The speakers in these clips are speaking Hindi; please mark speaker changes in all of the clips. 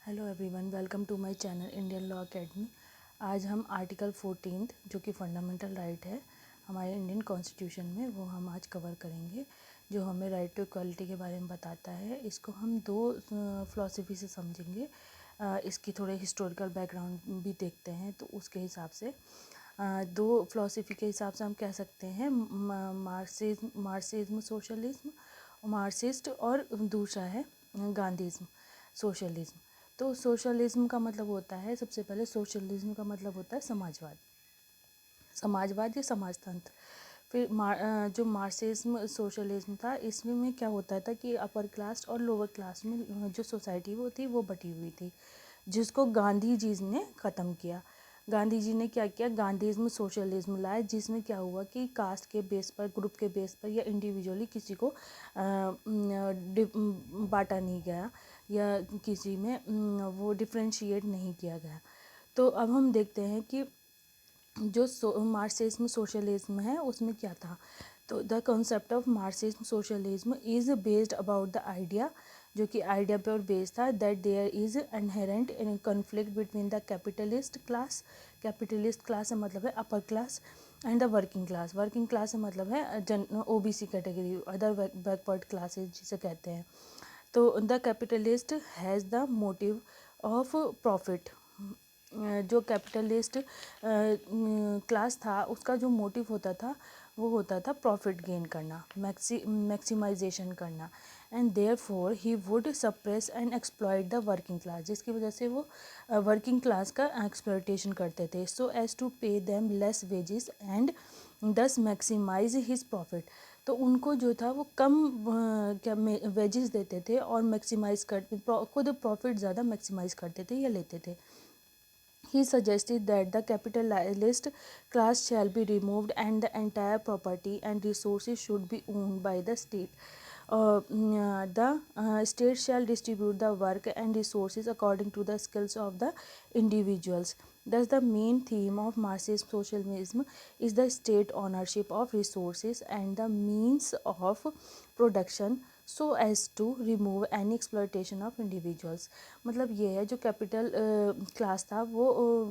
Speaker 1: Hello everyone, welcome to my channel Indian law academy. आज हम आर्टिकल 14 जो कि फंडामेंटल राइट है हमारे इंडियन कॉन्स्टिट्यूशन में, वो हम आज कवर करेंगे, जो हमें राइट टू इक्वालिटी के बारे में बताता है। इसको हम दो फ़िलॉसफी से समझेंगे। इसकी थोड़े हिस्टोरिकल बैकग्राउंड भी देखते हैं, तो उसके हिसाब से दो फ़िलॉसफी के हिसाब से हम कह सकते हैं मार्क्सिज्म सोशलिज्म, मार्क्सिस्ट, और दूसरा है गांधीज्म सोशलिज्म। तो सोशलिज्म का मतलब होता है, सबसे पहले सोशलिज्म का मतलब होता है समाजवाद, समाजवाद या समाजतंत्र। फिर जो मार्क्सिज्म सोशलिज्म था, इसमें में क्या होता था कि अपर क्लास और लोअर क्लास में जो सोसाइटी वो थी वो बटी हुई थी, जिसको गांधी जी ने ख़त्म किया। गांधी जी ने क्या किया, गांधीज्म सोशलिज्म लाए, जिसमें क्या हुआ कि कास्ट के बेस पर, ग्रुप के बेस पर या इंडिविजुअली किसी को बांटा नहीं गया या किसी में वो डिफ्रेंशिएट नहीं किया गया। तो अब हम देखते हैं कि जो मार्क्सिज्म सोशलिज्म है उसमें क्या था। तो the concept of Marxism socialism is based about the idea, जो कि आइडिया पे और बेस्ड था, that there is inherent in conflict between the capitalist class से मतलब है upper class, and the working class, working class से मतलब है OBC category, other backward classes जिसे कहते हैं। तो the capitalist has the motive of profit, जो कैपिटलिस्ट क्लास था उसका जो मोटिव होता था वो होता था प्रॉफिट गेन करना, मैक्सिमाइजेशन करना, and therefore he would suppress and exploit the working class, जिसकी वजह से वो वर्किंग क्लास का एक्सप्लॉइटेशन करते थे, so as to pay them less wages and thus maximise his profit. तो उनको जो था वो कम क्या वेजेस देते थे और मैक्सिमाइज करते, खुद प्रॉफिट ज़्यादा मैक्सिमाइज करते थे या लेते थे। He suggested that the capitalist class shall be removed and the entire property and resources should be owned by the state. The state shall distribute the work and resources according to the skills of the individuals. Thus, the main theme of Marxist socialism is the state ownership of resources and the means of production, so as to remove any exploitation of individuals. मतलब ये है, जो कैपिटल क्लास था वो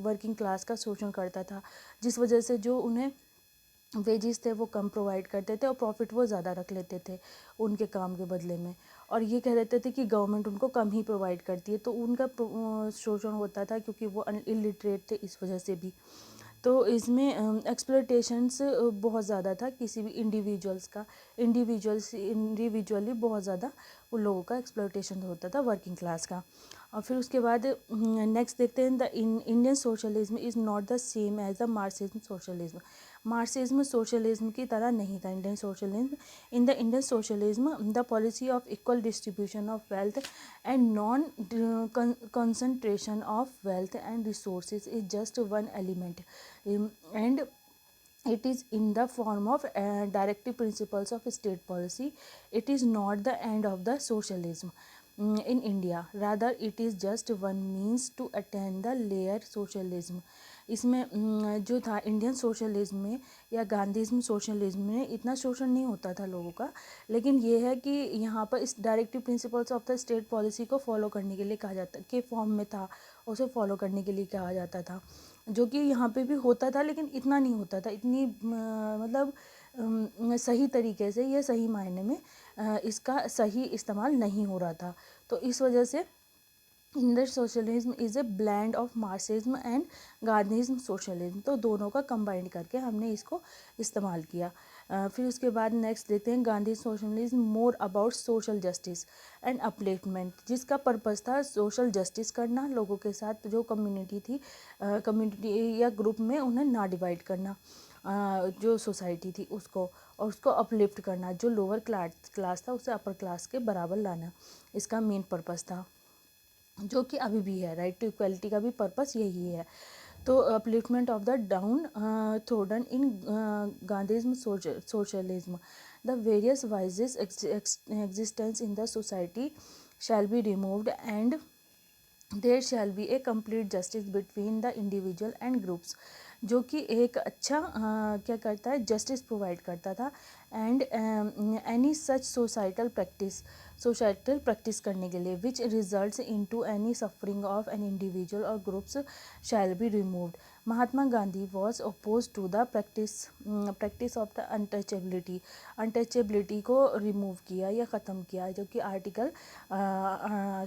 Speaker 1: वर्किंग क्लास का शोषण करता था, जिस वजह से जो उन्हें वेजेस थे वो कम प्रोवाइड करते थे और प्रॉफिट वो ज़्यादा रख लेते थे उनके काम के बदले में, और ये कह देते थे कि गवर्नमेंट उनको कम ही प्रोवाइड करती है, तो उनका शोषण होता था क्योंकि वो इलिटरेट थे इस वजह से भी। तो इसमें एक्सप्लोइटेशंस बहुत ज़्यादा था किसी भी इंडिविजुअल्स का, इंडिविजुअली बहुत ज़्यादा उन लोगों का एक्सप्लोइटेशन होता था वर्किंग क्लास का। और फिर उसके बाद नेक्स्ट देखते हैं, the Indian socialism is not the same as the Marxism socialism. Marxism socialism की तरह नहीं था Indian socialism. In the Indian socialism the policy of equal distribution of wealth and non concentration of wealth and resources is just one element, and it is in the form of directive principles of state policy. It is not the end of the socialism in India, rather it is just one means to attain the layer socialism. इसमें जो था इंडियन सोशलिज्म में या गांधीज्म सोशलिज्म में इतना शोषण नहीं होता था लोगों का, लेकिन ये है कि यहाँ पर इस directive principles of the state policy को फॉलो करने के लिए कहा जाता के फॉर्म में था, उसे फॉलो करने के लिए कहा जाता था, जो कि यहाँ पे भी होता था लेकिन इतना नहीं होता था, इतनी मतलब सही तरीके से या सही मायने में इसका सही इस्तेमाल नहीं हो रहा था। तो इस वजह से Indian socialism is a blend of Marxism and Gandhism socialism, तो दोनों का कंबाइन करके हमने इसको इस्तेमाल किया। फिर उसके बाद नेक्स्ट देखते हैं, Gandhi socialism more about social justice and upliftment, जिसका पर्पस था सोशल जस्टिस करना, लोगों के साथ जो कम्युनिटी थी, कम्युनिटी या ग्रुप में उन्हें ना डिवाइड करना, जो सोसाइटी थी उसको, और उसको अपलिफ्ट करना, जो लोअर क्लास था उसे अपर क्लास के बराबर लाना, इसका मेन पर्पस था, जो कि अभी भी है। राइट टू इक्वलिटी का भी पर्पस यही है। तो upliftment of the downtrodden in Gandhism socialism, the various vices existence in the society shall be removed and there shall be a complete justice between the individual and groups, जो कि एक अच्छा क्या करता है, जस्टिस प्रोवाइड करता था, and any such societal practice, societal practice करने के लिए, which results into any suffering of an individual और groups shall be removed. Mahatma Gandhi was oppose to the practice of the untouchability को रिमूव किया या ख़त्म किया, जो कि आर्टिकल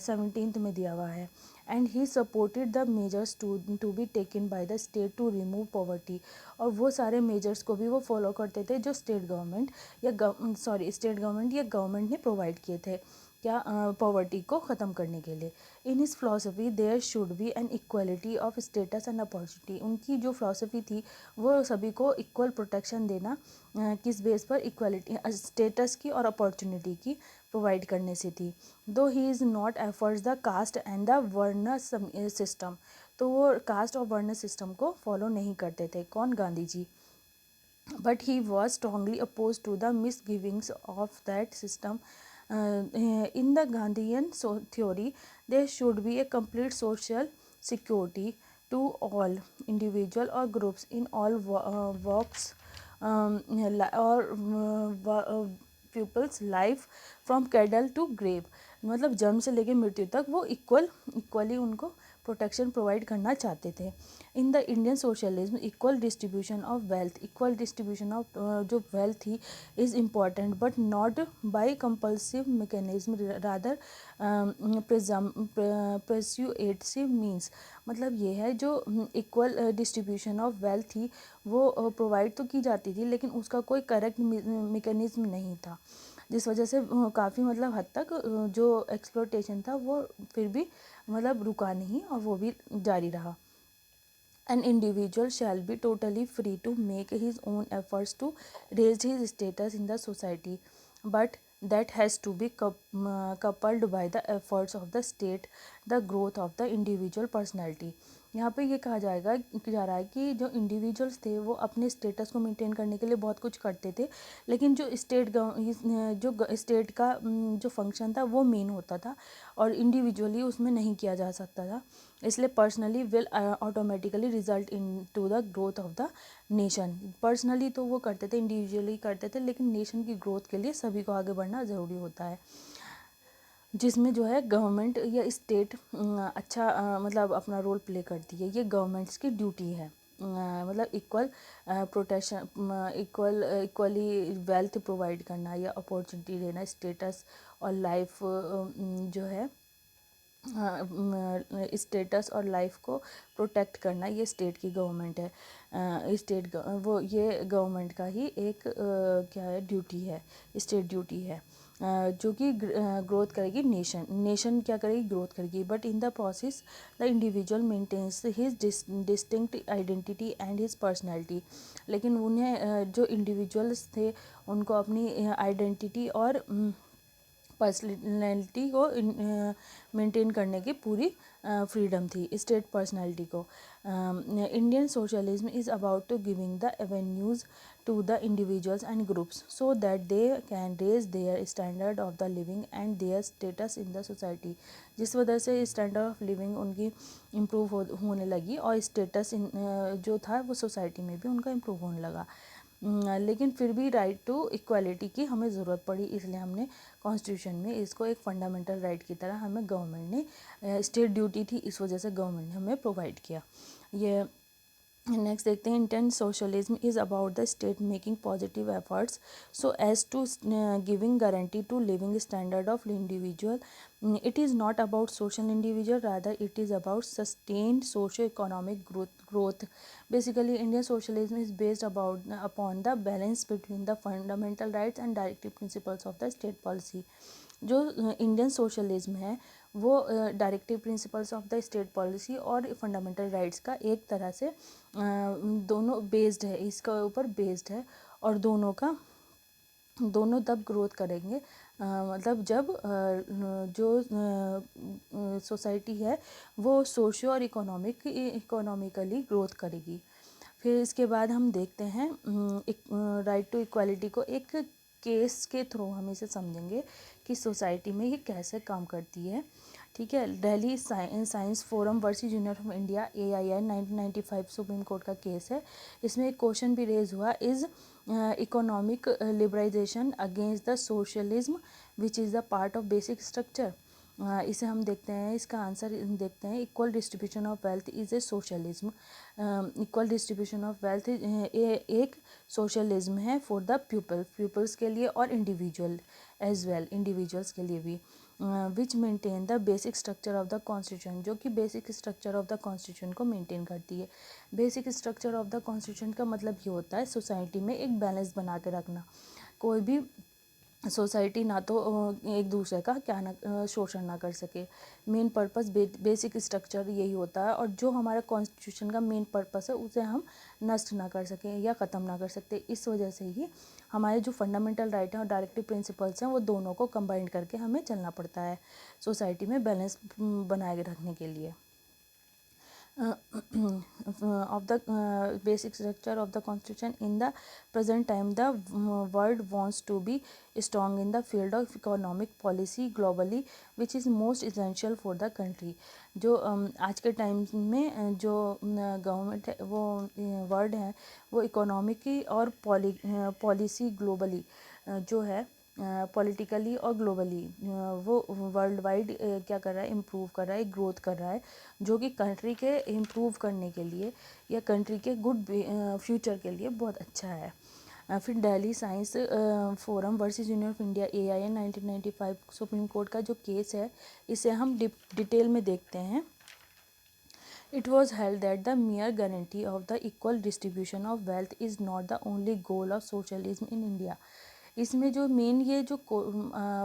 Speaker 1: 17 में दिया हुआ है। And he supported the measures to be taken by the state to remove poverty, और वो सारे मेजर्स को भी वो फॉलो करते थे जो स्टेट गवर्नमेंट या गवर्नमेंट ने प्रोवाइड किए थे, क्या पॉवर्टी को ख़त्म करने के लिए। In his philosophy there should be an equality of status and opportunity. उनकी जो फिलोसफी थी वो सभी को इक्वल प्रोटेक्शन देना, किस बेस पर, इक्वलिटी स्टेटस की और अपॉर्चुनिटी की प्रोवाइड करने से थी। Though he is not efforts the caste and the varna system, तो वो कास्ट और वर्ण सिस्टम को फॉलो नहीं करते थे, कौन, Gandhi ji. But he was strongly opposed to the misgivings of that system. In the Gandhian theory, there should be a complete social security to all individual or groups in all walks or pupils life from cradle to grave। मतलब जन्म से लेकर मृत्यु तक वो इक्वली उनको प्रोटेक्शन प्रोवाइड करना चाहते थे। In the Indian socialism equal distribution of wealth, equal distribution of जो वेल्थ थी is important but not by compulsive mechanism rather persuasive means. मतलब ये है जो इक्वल डिस्ट्रीब्यूशन ऑफ वेल्थ थी वो प्रोवाइड तो की जाती थी, लेकिन उसका कोई करेक्ट मैकेनिज्म नहीं था, जिस वजह से काफ़ी मतलब हद तक जो एक्सप्लोटेशन था वो फिर भी मतलब रुका नहीं और वो भी जारी रहा। An individual shall be totally free to make his own efforts to raise his status in the society, but that has to be coupled by the efforts of the state, the growth of the individual personality। यहाँ पे ये कहा जा रहा है कि जो इंडिविजुअल्स थे वो अपने स्टेटस को मेंटेन करने के लिए बहुत कुछ करते थे, लेकिन जो स्टेट का जो फंक्शन था वो मेन होता था और इंडिविजुअली उसमें नहीं किया जा सकता था, इसलिए personally will automatically result in to the growth of the nation. Personally तो वो करते थे, इंडिविजुअली करते थे, लेकिन नेशन की ग्रोथ के लिए सभी को आगे बढ़ना ज़रूरी होता है, जिसमें जो है गवर्नमेंट या स्टेट अच्छा मतलब अपना रोल प्ले करती है। ये गवर्नमेंट्स की ड्यूटी है, मतलब प्रोटेक्शन इक्वली वेल्थ प्रोवाइड करना या अपॉर्चुनिटी देना, स्टेटस और लाइफ जो है स्टेटस और लाइफ को प्रोटेक्ट करना, ये स्टेट की गवर्नमेंट है, ये गवर्नमेंट का ही एक क्या है, ड्यूटी है, स्टेट ड्यूटी है, जो कि ग्रोथ करेगी, नेशन क्या करेगी, ग्रोथ करेगी। But in the process the individual maintains his distinct identity and his personality. लेकिन उन्हें जो इंडिविजुअल्स थे उनको अपनी आइडेंटिटी और पर्सनैलिटी को मेंटेन करने की पूरी फ्रीडम थी स्टेट पर्सनैलिटी को। Indian socialism is about to giving the avenues to the individuals and groups so that they can raise their standard of the living and their status in the society. जिस वजह से स्टैंडर्ड ऑफ लिविंग उनकी इम्प्रूव होने लगी और स्टेटस जो था वो सोसाइटी में भी उनका इम्प्रूव होने लगा। लेकिन फिर भी राइट टू इक्वालिटी की हमें ज़रूरत पड़ी, इसलिए हमने कॉन्स्टिट्यूशन में इसको एक फंडामेंटल राइट की तरह हमें गवर्नमेंट ने, स्टेट ड्यूटी थी इस वजह से गवर्नमेंट ने हमें प्रोवाइड किया। ये नेक्स्ट देखते हैं, Indian socialism is about the state making positive efforts so as to giving guarantee to living standard of individual. It is not about social individual, rather it is about sustained socio economic growth. Basically, Indian socialism is based upon the balance between the fundamental rights and directive principles of the state policy। जो इंडियन सोशलिज्म है वो directive principles of the state policy और फंडामेंटल राइट्स का एक तरह से दोनों बेस्ड है, इसका ऊपर बेस्ड है, और दोनों तब ग्रोथ करेंगे मतलब जब जो सोसाइटी है वो सोशो और इकोनॉमिकली ग्रोथ करेगी। फिर इसके बाद हम देखते हैं राइट टू इक्वालिटी को एक केस के थ्रू हम इसे समझेंगे कि सोसाइटी में ये कैसे काम करती है। ठीक है, Delhi science forum versus union of India AII 1995 supreme court का केस है। इसमें एक क्वेश्चन भी रेज हुआ, is economic liberalisation against the socialism which is the part of basic structure. इसे हम देखते हैं, इसका आंसर देखते हैं। Equal distribution of wealth is a socialism. Equal distribution of wealth एक सोशलिज्म है फॉर द पीपल्स के लिए और इंडिविजुअल एज वेल, इंडिविजुअल्स के लिए भी। Which maintain the basic structure of the constitution, जो कि basic structure of the constitution को मेंटेन करती है। Basic structure of the constitution का मतलब ये होता है सोसाइटी में एक बैलेंस बना के रखना। कोई भी सोसाइटी ना तो एक दूसरे का क्या ना शोषण ना कर सके। मेन पर्पस बेसिक स्ट्रक्चर यही होता है, और जो हमारा कॉन्स्टिट्यूशन का मेन पर्पस है उसे हम नष्ट ना कर सकें या ख़त्म ना कर सकते। इस वजह से ही हमारे जो फंडामेंटल राइट हैं और डायरेक्टिव प्रिंसिपल्स हैं वो दोनों को कंबाइन करके हमें चलना पड़ता है सोसाइटी में बैलेंस बनाए रखने के लिए। of the basic structure of the constitution in the present time, the world wants to be strong in the field of economic policy globally, which is most essential for the country। जो आज के टाइम में जो गवर्नमेंट है वो वर्ड है वो इकोनॉमिक की और पॉलिसी ग्लोबली जो है पॉलिटिकली और ग्लोबली वो वर्ल्ड वाइड क्या कर रहा है, इम्प्रूव कर रहा है, ग्रोथ कर रहा है, जो कि कंट्री के इम्प्रूव करने के लिए या कंट्री के गुड फ्यूचर के लिए बहुत अच्छा है। फिर Delhi science forum versus union of India AIN 1995 supreme court का जो केस है इसे हम डिटेल में देखते हैं। It was held that the mere guarantee of the equal distribution of wealth is not the only goal of socialism in India। इसमें जो मेन ये जो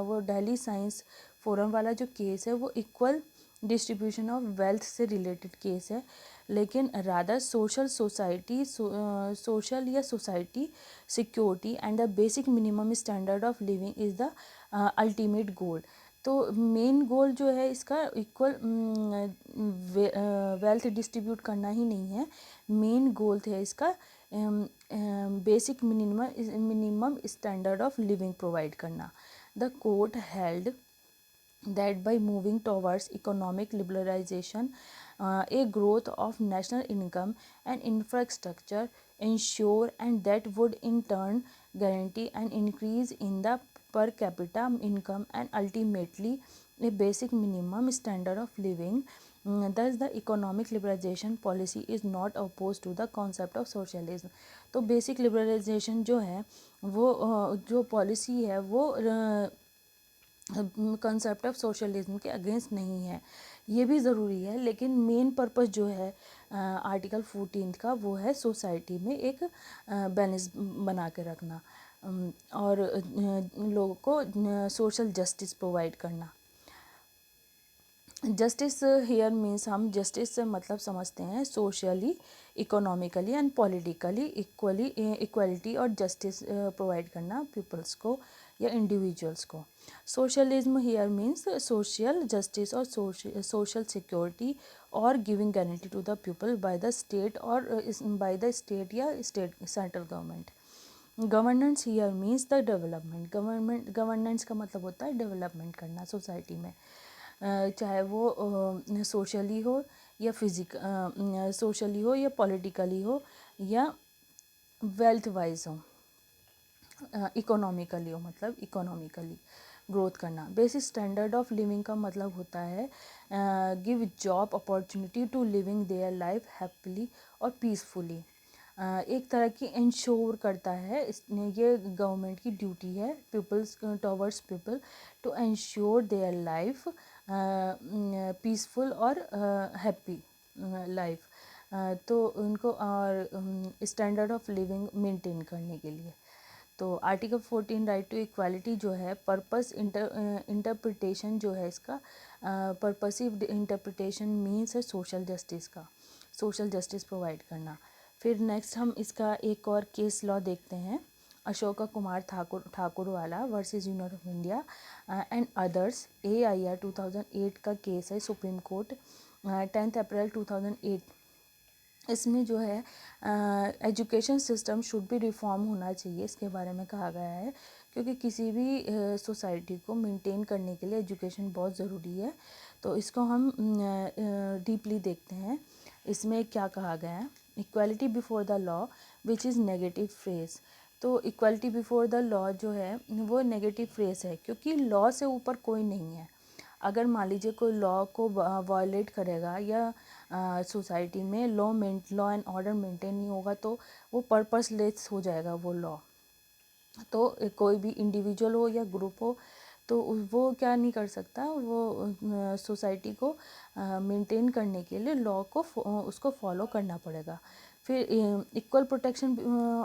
Speaker 1: वो दिल्ली साइंस फोरम वाला जो केस है वो इक्वल डिस्ट्रीब्यूशन ऑफ वेल्थ से रिलेटेड केस है, लेकिन रादर सोशल या society security and the basic minimum standard of living is the ultimate goal. तो मेन गोल जो है इसका इक्वल वेल्थ डिस्ट्रीब्यूट करना ही नहीं है, मेन गोल है इसका basic minimum standard of living provide करना। The court held that by moving towards economic liberalization, a growth of national income and infrastructure ensure, and that would in turn guarantee an increase in the per capita income and ultimately a basic minimum standard of living। Thus the economic liberalization policy is not opposed to the concept of socialism। तो बेसिक लिबरलाइजेशन जो है वो जो पॉलिसी है वो कंसेप्ट ऑफ सोशलिज्म के अगेंस्ट नहीं है, ये भी ज़रूरी है, लेकिन मेन पर्पस जो है आर्टिकल 14 का वो है सोसाइटी में एक बैलेंस बना के रखना और लोगों को सोशल जस्टिस प्रोवाइड करना। जस्टिस हेयर मीन्स हम जस्टिस से मतलब समझते हैं socially, economically and politically equality और जस्टिस प्रोवाइड करना पीपल्स को या इंडिविजुअल्स को। Socialism here means social justice और सोशल सिक्योरिटी और giving guarantee to the people by the state और बाय द स्टेट या state central government. Governance here means the development. Governance का मतलब होता है डेवलपमेंट करना सोसाइटी में, चाहे वो सोशली हो या सोशली हो या पॉलिटिकली हो या वेल्थ वाइज हो, इकोनॉमिकली हो, मतलब इकोनॉमिकली ग्रोथ करना। बेसिक स्टैंडर्ड ऑफ लिविंग का मतलब होता है give job opportunity to living their life happily और पीसफुली। एक तरह की इंश्योर करता है, ये गवर्नमेंट की ड्यूटी है peoples towards people to ensure their life peaceful और हैप्पी लाइफ, तो उनको और स्टैंडर्ड ऑफ लिविंग मेंटेन करने के लिए। तो आर्टिकल 14 राइट टू इक्वालिटी जो है पर्पस इंटरप्रिटेशन जो है इसका पर्पसिव इंटरप्रिटेशन मीन्स है सोशल जस्टिस का, सोशल जस्टिस प्रोवाइड करना। फिर नेक्स्ट हम इसका एक और केस लॉ देखते हैं, अशोका कुमार ठाकुर वाला versus union of India and others AIR 2008 का केस है सुप्रीम कोर्ट 10 अप्रैल 2008। इसमें जो है एजुकेशन सिस्टम शुड भी रिफॉर्म होना चाहिए, इसके बारे में कहा गया है, क्योंकि किसी भी सोसाइटी को मेंटेन करने के लिए एजुकेशन बहुत ज़रूरी है। तो इसको हम डीपली देखते हैं, इसमें क्या कहा गया है। Equality before the law which is negative phrase, तो इक्वलिटी बिफोर द लॉ जो है वो नेगेटिव फ्रेज है, क्योंकि लॉ से ऊपर कोई नहीं है। अगर मान लीजिए कोई लॉ को वायलेट करेगा या सोसाइटी में लॉ एंड ऑर्डर मेंटेन नहीं होगा तो वो पर्पसलेस हो जाएगा वो लॉ। तो कोई भी इंडिविजुअल हो या ग्रुप हो तो वो क्या नहीं कर सकता, वो सोसाइटी को मेंटेन करने के लिए लॉ को उसको फॉलो करना पड़ेगा। फिर equal protection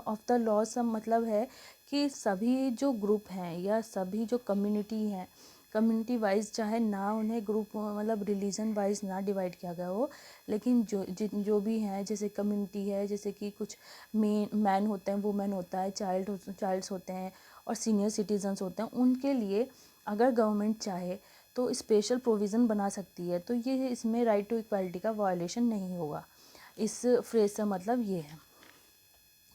Speaker 1: of the law का मतलब है कि सभी जो ग्रुप हैं या सभी जो कम्युनिटी हैं, कम्युनिटी वाइज चाहे ना उन्हें ग्रुप मतलब रिलीजन वाइज ना डिवाइड किया गया हो, लेकिन जो भी हैं, जैसे कम्युनिटी है, जैसे कि कुछ मैन होते हैं, वुमेन होता है, चाइल्ड्स होते हैं और सीनियर सिटीजन्स होते हैं, उनके लिए अगर गवर्नमेंट चाहे तो स्पेशल प्रोविज़न बना सकती है। तो ये इसमें राइट टू इक्वालिटी का वायलेशन नहीं होगा। इस फ्रेज का मतलब ये है।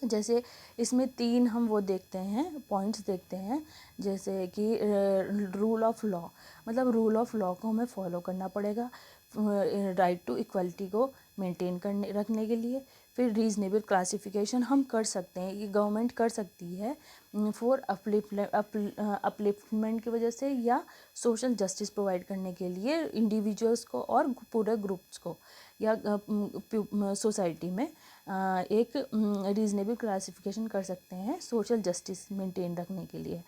Speaker 1: जैसे इसमें 3 हम वो देखते हैं, पॉइंट्स देखते हैं, जैसे कि रूल ऑफ लॉ, मतलब रूल ऑफ लॉ को हमें फॉलो करना पड़ेगा राइट टू इक्वलिटी को मेंटेन करने रखने के लिए। फिर रीजनेबल क्लासिफिकेशन हम कर सकते हैं, ये गवर्नमेंट कर सकती है फॉर अपलिफ्टमेंट की वजह से या सोशल जस्टिस प्रोवाइड करने के लिए इंडिविजुअल्स को और पूरे ग्रुप्स को या सोसाइटी में एक रीजनेबल क्लासिफिकेशन कर सकते हैं सोशल जस्टिस मेंटेन रखने के लिए,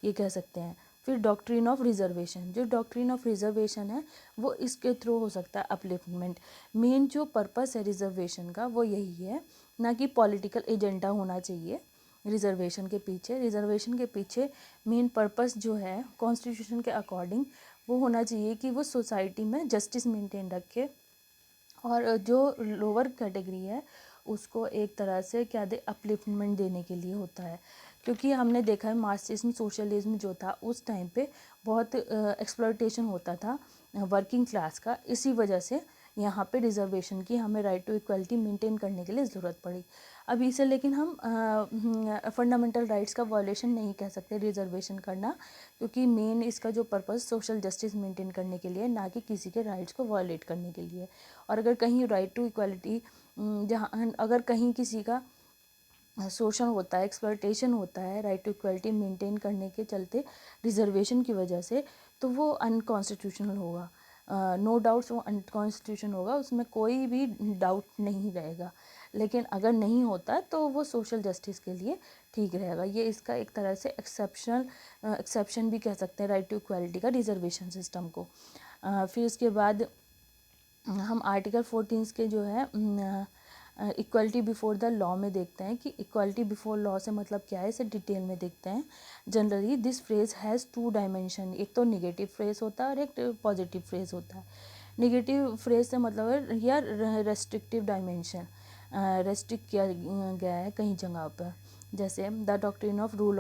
Speaker 1: ये कह सकते हैं। फिर डॉक्ट्रिन ऑफ रिजर्वेशन, जो डॉक्ट्रिन ऑफ रिजर्वेशन है वो इसके थ्रू हो सकता है अपलिफ्टमेंट। मेन जो पर्पस है रिजर्वेशन का वो यही है, ना कि पॉलिटिकल एजेंडा होना चाहिए रिजर्वेशन के पीछे। रिजर्वेशन के पीछे मेन पर्पस जो है कॉन्स्टिट्यूशन के अकॉर्डिंग वो होना चाहिए कि वो सोसाइटी में जस्टिस मेंटेन रखे और जो लोअर कैटेगरी है उसको एक तरह से क्या दे, अपलिफ्टमेंट देने के लिए होता है। क्योंकि हमने देखा है मार्क्सिज्म सोशलिज्म जो था उस टाइम पे बहुत एक्सप्लॉयटेशन होता था वर्किंग क्लास का, इसी वजह से यहाँ पे रिजर्वेशन की हमें राइट टू इक्वलिटी मेंटेन करने के लिए ज़रूरत पड़ी। अभी से लेकिन हम फंडामेंटल राइट्स का वायलेशन नहीं कह सकते रिजर्वेशन करना, क्योंकि मेन इसका जो पर्पस सोशल जस्टिस मेंटेन करने के लिए, ना कि किसी के राइट्स को वायलेट करने के लिए। और अगर कहीं राइट टू इक्वलिटी जहाँ अगर कहीं किसी का शोषण होता है, एक्सप्लॉयटेशन होता है राइट टू इक्वलिटी मेंटेन करने के चलते रिजर्वेशन की वजह से, तो वो अनकॉन्स्टिट्यूशनल होगा। नो डाउट्स वो अनकॉन्स्टिट्यूशन होगा, उसमें कोई भी डाउट नहीं रहेगा। लेकिन अगर नहीं होता तो वो सोशल जस्टिस के लिए ठीक रहेगा। ये इसका एक तरह से एक्सेप्शन भी कह सकते हैं राइट टू इक्वलिटी का रिजर्वेशन सिस्टम को। फिर उसके बाद हम आर्टिकल 14 के जो है इक्वलिटी बिफोर द लॉ में देखते हैं कि इक्वलिटी बिफोर लॉ से मतलब क्या है, इसे डिटेल में देखते हैं। Generally this phrase has 2 dimension, एक तो निगेटिव फ्रेज होता है और एक पॉजिटिव फ्रेज होता है। निगेटिव फ्रेज से मतलब है या रेस्ट्रिक्टिव डायमेंशन, रेस्ट्रिक्ट किया गया है कहीं जगह पर। जैसे the doctrine of rule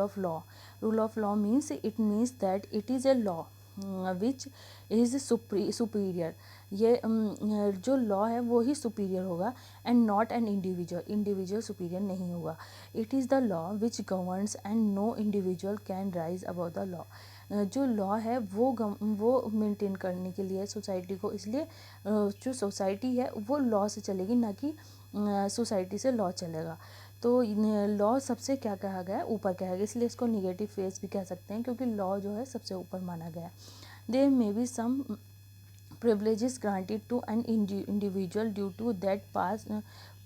Speaker 1: of law means it means that it is a law which is superior. ये जो लॉ है वो ही सुपीरियर होगा and not an individual superior नहीं होगा। It is the law which governs and no individual can rise above the law. जो लॉ है वो मेंटेन करने के लिए सोसाइटी को, इसलिए जो सोसाइटी है वो लॉ से चलेगी, ना कि सोसाइटी से लॉ चलेगा। तो लॉ सबसे क्या कहा गया है, ऊपर कहा गया, इसलिए इसको निगेटिव फेस भी कह सकते हैं, क्योंकि लॉ जो है सबसे ऊपर माना गया है। There may be some privileges granted to an individual due to that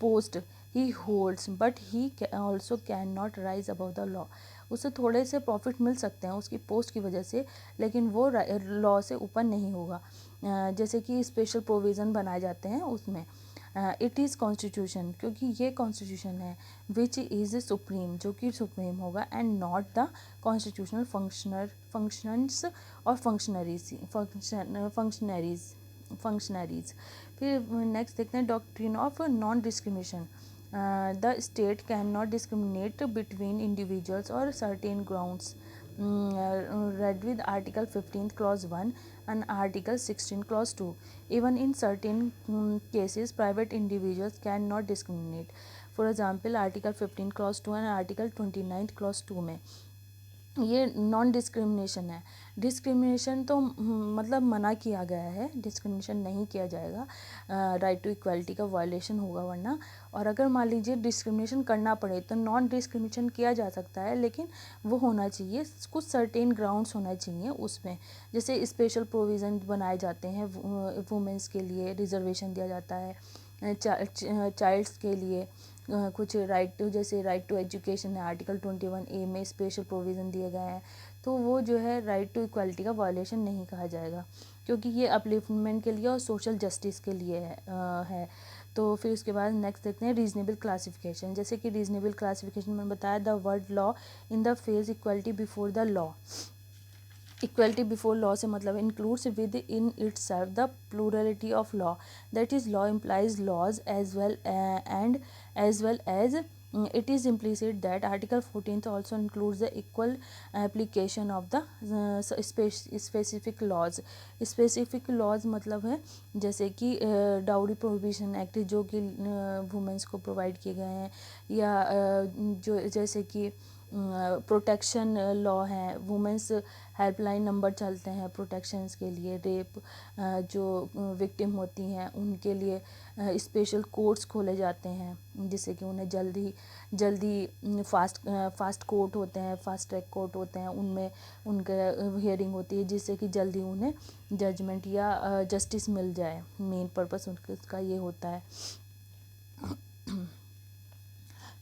Speaker 1: post he holds, but he also cannot rise above the law। उसे थोड़े से प्रॉफिट मिल सकते हैं उसकी पोस्ट की वजह से, लेकिन वो लॉ से ऊपर नहीं होगा। जैसे कि स्पेशल प्रोविज़न बनाए जाते हैं उसमें। इट इज़ कॉन्स्टिट्यूशन, क्योंकि ये कॉन्स्टिट्यूशन है, विच इज़ सुप्रीम, जो कि सुप्रीम होगा, and not the constitutional functions और फंक्शनरीज। फिर नेक्स्ट देखते हैं doctrine of non discrimination. The state can not discriminate between individuals और certain grounds, read with Article 15 Clause 1 and Article 16 Clause 2. Even in certain cases, private individuals cannot discriminate. For example, Article 15 Clause 2 and Article 29 Clause 2 में ये नॉन डिस्क्रिमिनेशन है। डिस्क्रिमिनेशन तो मतलब मना किया गया है, डिस्क्रिमिनेशन नहीं किया जाएगा, राइट टू इक्वालिटी का वायलेशन होगा वरना। और अगर मान लीजिए डिस्क्रिमिनेशन करना पड़े तो नॉन डिस्क्रिमिनेशन किया जा सकता है, लेकिन वो होना चाहिए, कुछ सर्टेन ग्राउंड्स होना चाहिए उसमें। जैसे स्पेशल प्रोविज़न बनाए जाते हैं वुमेंस के लिए, रिजर्वेशन दिया जाता है, चाइल्ड्स के लिए कुछ राइट टू, जैसे राइट टू एजुकेशन है, आर्टिकल 21A में स्पेशल प्रोविज़न दिए गए हैं, तो वो जो है राइट टू इक्वालिटी का वायलेशन नहीं कहा जाएगा, क्योंकि ये अपलिफ्टमेंट के लिए और सोशल जस्टिस के लिए है। तो फिर उसके बाद नेक्स्ट देखते हैं रीजनेबल क्लासिफिकेशन। जैसे कि रीजनेबल क्लासिफिकेशन में बताया, the word law in the phrase equality before the law. Equality before law से मतलब includes within itself the plurality of law, that is law implies laws as well and as well as it is implicit that article 14th also includes the equal application of the specific laws। specific laws मतलब है जैसे कि डाउरी प्रोहिबिशन एक्ट जो कि वुमेंस को प्रोवाइड किए गए हैं, या जो जैसे कि प्रोटेक्शन लॉ हैं, वुमेंस हेल्पलाइन नंबर चलते हैं प्रोटेक्शंस के लिए, रेप जो विक्टिम होती हैं उनके लिए स्पेशल कोर्ट्स खोले जाते हैं, जिससे कि उन्हें जल्दी फास्ट कोर्ट होते हैं, फास्ट ट्रैक कोर्ट होते हैं, उनमें उनके हियरिंग होती है, जिससे कि जल्दी उन्हें जजमेंट या जस्टिस मिल जाए। मेन पर्पस उसका ये होता है।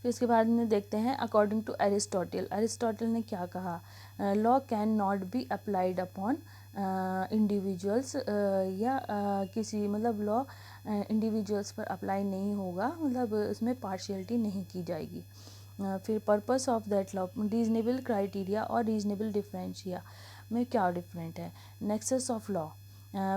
Speaker 1: फिर इसके बाद में देखते हैं अकॉर्डिंग टू एरिस्टोटल। एरिस्टोटल ने क्या कहा, law can not be applied upon individuals, या किसी मतलब लॉ इंडिविजुअल्स पर अप्लाई नहीं होगा, मतलब उसमें पार्शियलिटी नहीं की जाएगी। फिर purpose of that law, reasonable criteria और रीजनेबल डिफरेंशिया में क्या डिफरेंट है। Nexus of law,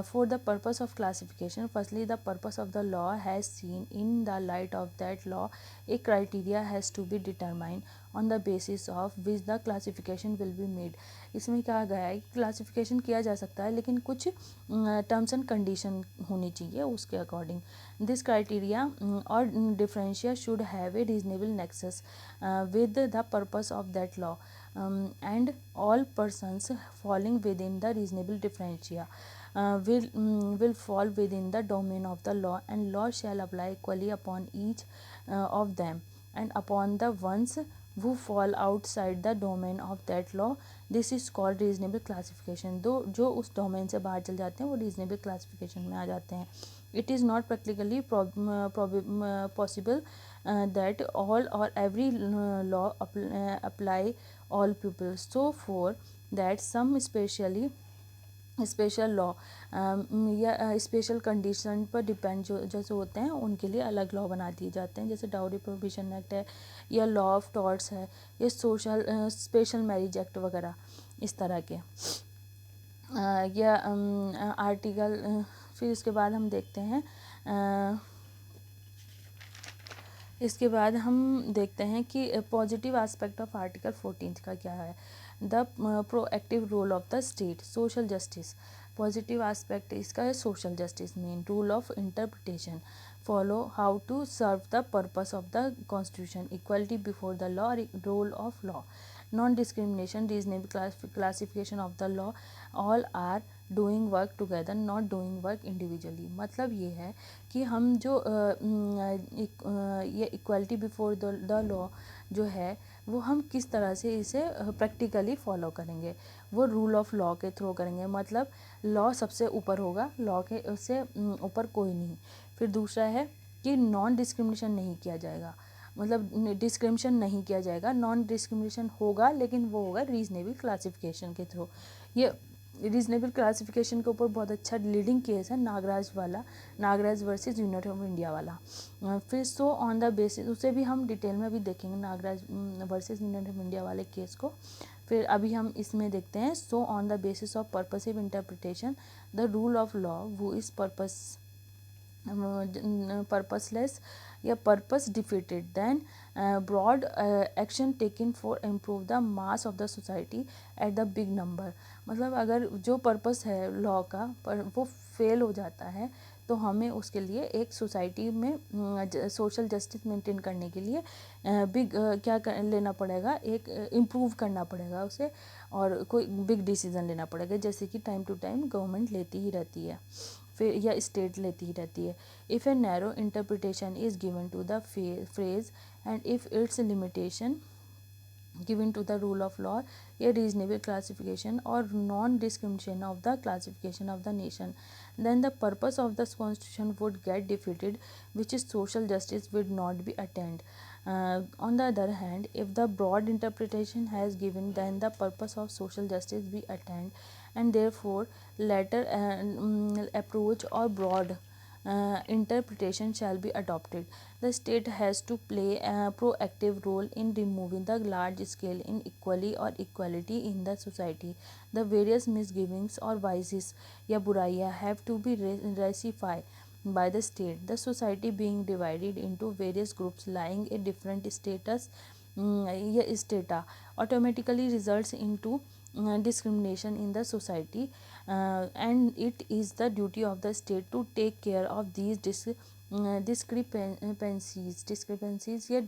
Speaker 1: for the purpose of classification, firstly the purpose of the law has seen in the light of that law a criteria has to be determined on the basis of which the classification will be made। इसमें कहा गया है कि क्लासिफिकेशन किया जा सकता है, लेकिन कुछ टर्म्स एंड कंडीशन होनी चाहिए उसके अकॉर्डिंग। दिस क्राइटेरिया और differentia should have a reasonable nexus with the purpose of that law, and all persons falling within the reasonable differentia will fall within the domain of the law, and law shall apply equally upon each of them, and upon the ones who fall outside the domain of that law this is called reasonable classification। दो जो उस डोमेन से बाहर चल जाते हैं वो reasonable classification में आ जाते हैं। It is not practically possible that all or every law apply all people, so for that some special law या स्पेशल कंडीशन पर डिपेंड जो जैसे होते हैं उनके लिए अलग लॉ बना दिए जाते हैं, जैसे डाउरी प्रोहिबिशन एक्ट है, या लॉ ऑफ टॉर्ट्स है, या सोशल स्पेशल मैरिज एक्ट वगैरह इस तरह के, या आर्टिकल। फिर इसके बाद हम देखते हैं इसके बाद हम देखते हैं कि पॉजिटिव एस्पेक्ट ऑफ आर्टिकल 14 का क्या है। The proactive role of the state, social justice. Positive aspect इसका है social justice main, rule of interpretation, follow how to serve the purpose of the constitution, equality before the law, role of law, non discrimination, reasonable classification of the law, all are doing work together not doing work individually. मतलब ये है कि हम जो ये इक्वालिटी बिफोर द लॉ जो है वो हम किस तरह से इसे प्रैक्टिकली फॉलो करेंगे, वो रूल ऑफ लॉ के थ्रू करेंगे, मतलब लॉ सबसे ऊपर होगा, लॉ के उससे ऊपर कोई नहीं। फिर दूसरा है कि नॉन डिस्क्रिमिनेशन नहीं किया जाएगा, मतलब डिस्क्रिमिनेशन नहीं किया जाएगा, नॉन डिस्क्रिमिनेशन होगा लेकिन वो होगा रीजनेबल क्लासिफिकेशन के थ्रू। ये रीजनेबल क्लासिफिकेशन के ऊपर बहुत अच्छा लीडिंग केस है नागराज वाला, Nagaraj versus union of India वाला। फिर सो ऑन द बेसिस, उसे भी हम डिटेल में भी देखेंगे Nagaraj versus union of India वाले केस को। फिर अभी हम इसमें देखते हैं so on the basis of purposive interpretation the rule of law वो इज purposeless या purpose defeated, then broad action taken for improve the mass of the society at the big number। मतलब अगर जो पर्पस है लॉ का पर वो फेल हो जाता है तो तो हमें उसके लिए एक सोसाइटी में सोशल जस्टिस मेंटेन करने के लिए लेना पड़ेगा, एक इम्प्रूव करना पड़ेगा उसे, और कोई बिग डिसीज़न लेना पड़ेगा, जैसे कि टाइम टू टाइम गवर्नमेंट लेती ही रहती है, फिर या स्टेट लेती ही रहती है. If a narrow interpretation is given to the phrase and if its limitation given to the rule of law, a reasonable classification or non-discrimination of the classification of the nation, then the purpose of the constitution would get defeated, which is social justice would not be attained. On the other hand, if the broad interpretation has given, then the purpose of social justice be attained, and therefore latter approach or broad interpretation shall be adopted. The state has to play a proactive role in removing the large scale inequality or equality in the society. The various misgivings or vices या बुराइयाँ have to be rectified by the state. The society being divided into various groups lying a different status या strata automatically results into discrimination in the society, and it is the duty of the state to take care of these discrepancies या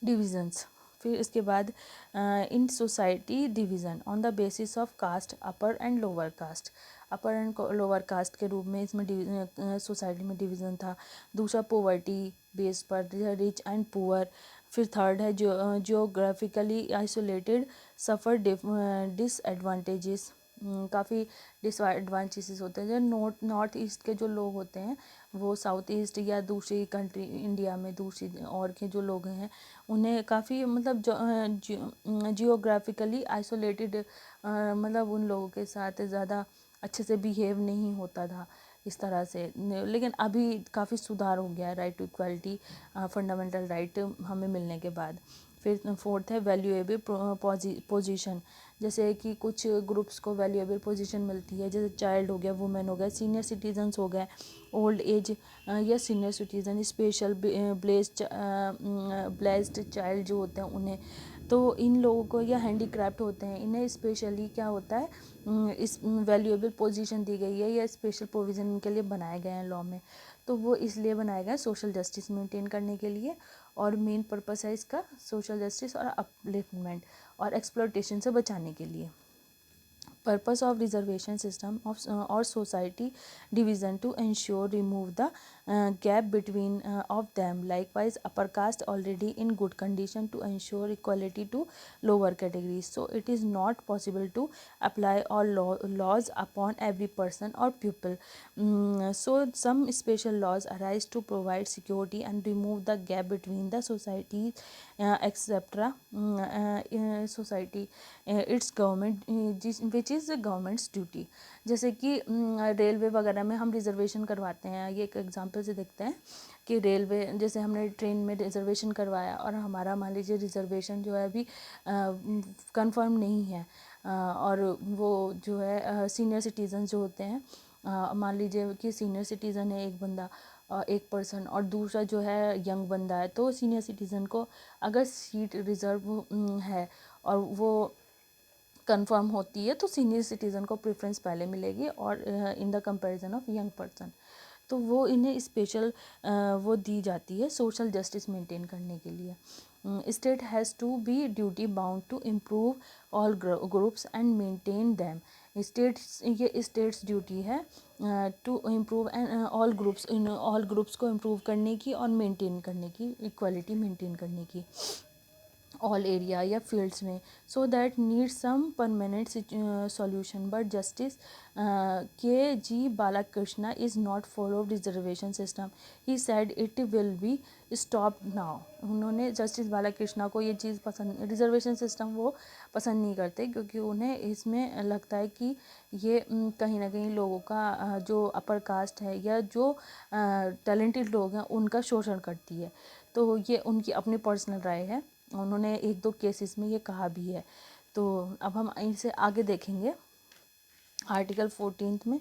Speaker 1: divisions. फिर इसके बाद in society division on the basis of caste, upper and lower caste. Upper and lower caste के रूप में इसमें सोसाइटी में डिवीज़न था. दूसरा पोवर्टी बेस पर, रिच एंड पुअर. फिर थर्ड है जियोग्राफिकली आइसोलेटेड सफ़र डिसएडवांटेजेस. काफ़ी डिसएडवांटेजेस होते हैं. जो नॉर्थ ईस्ट के जो लोग होते हैं वो साउथ ईस्ट या दूसरी कंट्री इंडिया में दूसरी और के जो लोग हैं उन्हें काफ़ी मतलब जियोग्राफिकली आइसोलेटेड, मतलब उन लोगों के साथ ज़्यादा अच्छे से बिहेव नहीं होता था इस तरह से. लेकिन अभी काफ़ी सुधार हो गया है right to equality, fundamental right हमें मिलने के बाद. फिर फोर्थ है वैल्यूएबल पोजीशन. जैसे कि कुछ ग्रुप्स को वैल्यूएबल पोजीशन मिलती है, जैसे चाइल्ड हो गया, वुमेन हो गया, सीनियर सिटीजन्स हो गए, ओल्ड एज या senior citizen, special blessed child जो होते हैं उन्हें. तो इन लोगों को या हैंडीक्राफ्ट होते हैं, इन्हें स्पेशली क्या होता है, इस वैल्यूएबल पोजीशन दी गई है या स्पेशल प्रोविज़न इनके लिए बनाए गए हैं लॉ में. तो वो इसलिए बनाया गया सोशल जस्टिस मेंटेन करने के लिए, और मेन पर्पस है इसका सोशल जस्टिस और अपलिफ्टमेंट और एक्सप्लॉयटेशन से बचाने के लिए. Purpose of reservation system of or society division to ensure remove the gap between of them. Likewise, upper caste already in good condition to ensure equality to lower categories. So it is not possible to apply all laws upon every person or pupil. So some special laws arise to provide security and remove the gap between the society, etc. Society its government which is governments duty. जैसे कि रेलवे वगैरह में हम रिजर्वेशन करवाते हैं. ये एक एग्जांपल से देखते हैं कि रेलवे जैसे हमने ट्रेन में रिजर्वेशन करवाया और हमारा मान लीजिए रिजर्वेशन जो है अभी कंफर्म नहीं है, और वो जो है सीनियर सिटीज़न जो होते हैं, मान लीजिए कि सीनियर सिटीज़न है एक बंदा, एक पर्सन, और दूसरा जो है यंग बंदा है. तो सीनियर सिटीज़न को अगर सीट रिज़र्व है और वो कंफर्म होती है तो सीनियर सिटीज़न को प्रेफरेंस पहले मिलेगी और in the comparison of young person. तो वो इन्हें स्पेशल वो दी जाती है सोशल जस्टिस मेंटेन करने के लिए. State has to be duty bound to improve all groups and maintain them. ये स्टेट्स ड्यूटी है to improve and all groups, इन ऑल ग्रुप्स को इम्प्रूव करने की और मेंटेन करने की, इक्वालिटी मेंटेन करने की ऑल एरिया या फील्ड्स में. So that need some permanent solution, but justice K G Balakrishna is not follow reservation system. He said it will be stop now. उन्होंने जस्टिस बालाकृष्णा को ये चीज़ पसंद, रिजर्वेशन सिस्टम वो पसंद नहीं करते, क्योंकि उन्हें इसमें लगता है कि ये कहीं ना कहीं लोगों का जो अपर कास्ट है या जो टैलेंटेड लोग हैं उनका शोषण करती है. तो ये उनकी अपनी पर्सनल राय है, उन्होंने एक दो केसेस में ये कहा भी है. तो अब हम इसे आगे देखेंगे आर्टिकल 14 में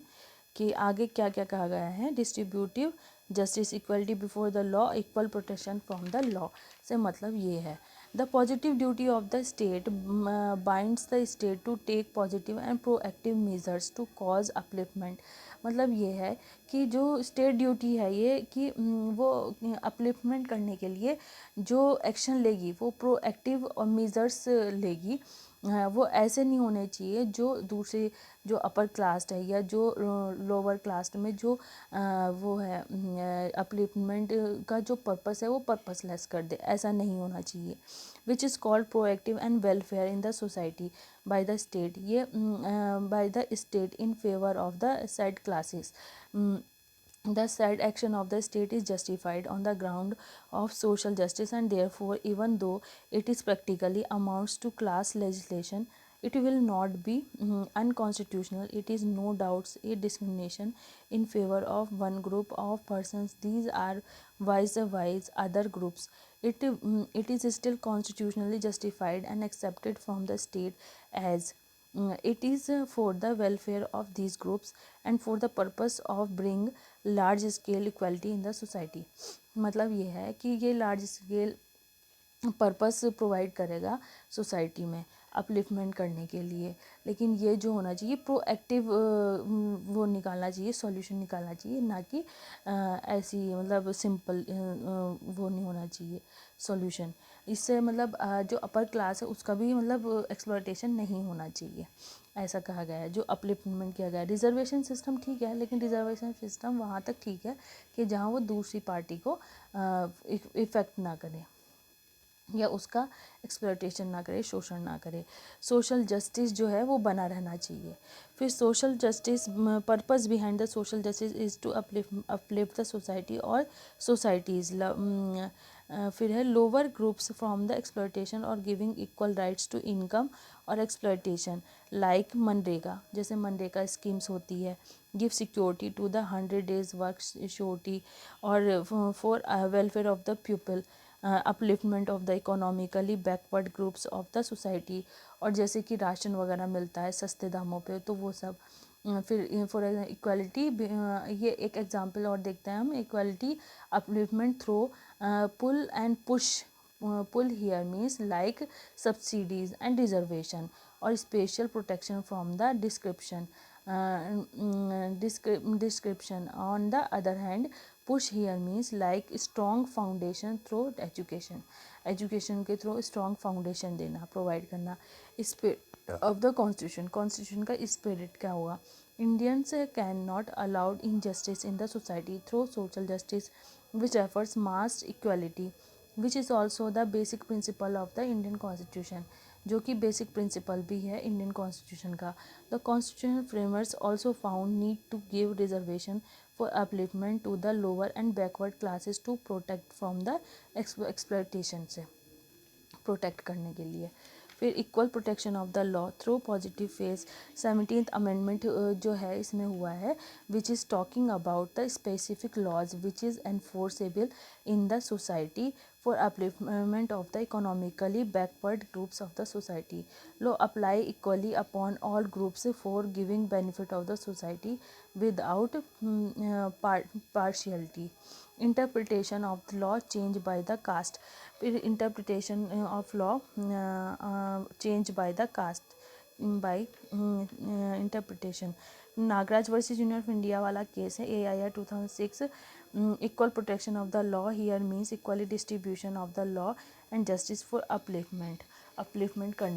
Speaker 1: कि आगे क्या क्या कहा गया है. Distributive justice, equality before the law, equal protection from the law से मतलब ये है The positive duty of the state binds the state to take positive and proactive measures to cause upliftment. मतलब ये है कि जो स्टेट ड्यूटी है ये कि वो अपलिफ्टमेंट करने के लिए जो एक्शन लेगी वो प्रोएक्टिव और मेजर्स लेगी। वो ऐसे नहीं होने चाहिए जो दूसरे जो अपर कास्ट है या जो लोअर कास्ट में जो वो है अपलिफ्टमेंट का जो पर्पस है वो पर्पसलेस कर दे, ऐसा नहीं होना चाहिए। Which is called proactive and welfare in the society by the state, ये by the state in favour of the said classes. The said action of the state is justified on the ground of social justice, and therefore even though it is practically amounts to class legislation, it will not be unconstitutional. It is no doubts a discrimination in favor of one group of persons. These are vice other groups. It is still constitutionally justified and accepted from the state as it is for the welfare of these groups and for the purpose of bring large scale equality in the society. मतलब ये है कि ये लार्ज स्केल पर्पस प्रोवाइड करेगा सोसाइटी में अपलिफ्टमेंट करने के लिए, लेकिन ये जो होना चाहिए प्रोएक्टिव वो निकालना चाहिए, सॉल्यूशन निकालना चाहिए, ना कि ऐसी मतलब सिंपल वो नहीं होना चाहिए सॉल्यूशन। इससे मतलब जो अपर क्लास है उसका भी मतलब एक्सप्लॉयटेशन नहीं होना चाहिए, ऐसा कहा गया है। जो अपलिफ्टमेंट किया गया है, रिजर्वेशन सिस्टम ठीक है, लेकिन रिजर्वेशन सिस्टम वहाँ तक ठीक है कि जहाँ वो दूसरी पार्टी को इफ़ेक्ट ना करे या उसका एक्सप्लॉयटेशन ना करे, शोषण ना करे। सोशल जस्टिस जो है वो बना रहना चाहिए। फिर social justice, purpose behind the social justice is to uplift the society और सोसाइटीज़। फिर है lower groups from the exploitation और giving equal rights to income और एक्सप्लॉयटेशन, लाइक मनरेगा, जैसे मनरेगा स्कीम्स होती है, give security to the 100 days work surety और for welfare of the people, upliftment of the economically backward groups of the society. और जैसे कि राशन वगैरह मिलता है सस्ते दामों पे, तो वो सब। फिर फॉर इक्वालिटी, ये एक एग्जांपल और देखते हैं हम, equality upliftment through pull and push. Pull here means like subsidies and reservation और special protection from the description. Description. On the other hand, push here means like strong foundation through education. Education के थ्रू स्ट्रॉन्ग फाउंडेशन देना, प्रोवाइड करना। Spirit of the constitution, constitution का स्पिरिट क्या होगा? Indians can not allowed injustice in the society through social justice which efforts mass equality which is also the basic principle of the Indian constitution, जो कि बेसिक प्रिंसिपल भी है इंडियन कॉन्स्टिट्यूशन का। The constitution framers also found need to give reservation for upliftment to the lower and backward classes to protect from the exploitation से, प्रोटेक्ट करने के लिए। फिर equal protection of the law through positive face, 17th amendment जो है इसमें हुआ है, which is talking about the specific laws which is enforceable in the society for upliftment of the economically backward groups of the society. Law apply equally upon all groups for giving benefit of the society without partiality. Interpretation of the law changed by the caste. Interpretation of law changed by the caste by interpretation. Nagaraj versus union of India वाला केस है, AIR 2006। Equal protection of the law here means equally distribution of the law and justice for upliftment, upliftment करना।